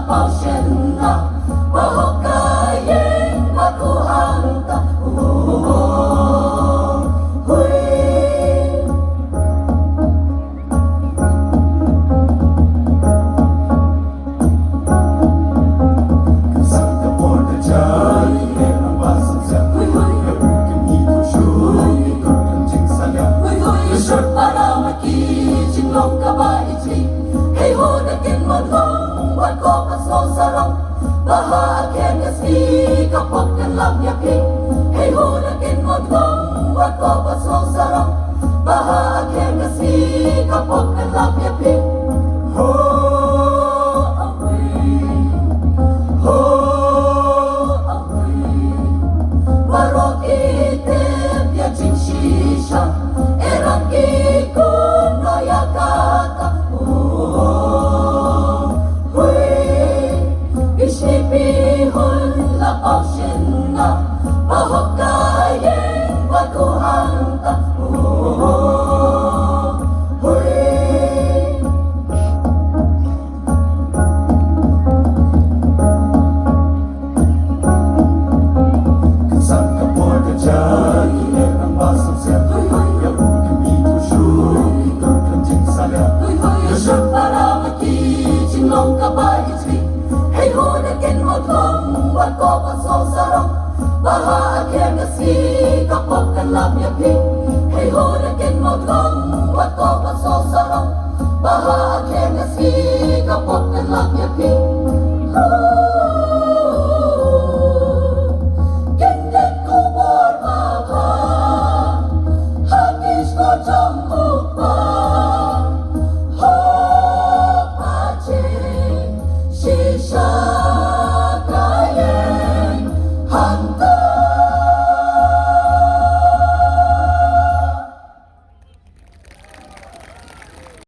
pausyenna mahokayeng makuhanta Hey ho na kin mon hong wat ko pas lo sarong bahagia kasi kapag kan love ya king Hey ho na kin mon hong wat ko pas lo sarong bahagia kasi kapag kan love ya king Ho away barok itep ya ching shisha erang ikun no ya kata Isipihon la pausyenna mahokayeng makuhanta Kesan kapor kajan erang basang siap Ya bukan itu syuk itu kencing saya Yusuf para mati cinglong kabayitri Hey ho na kin mo thong wat ko pas lo sarong bahagia kasi kapag kan love ya king Hey ho na kin mo thong wat ko pas lo sarong bahagia kasi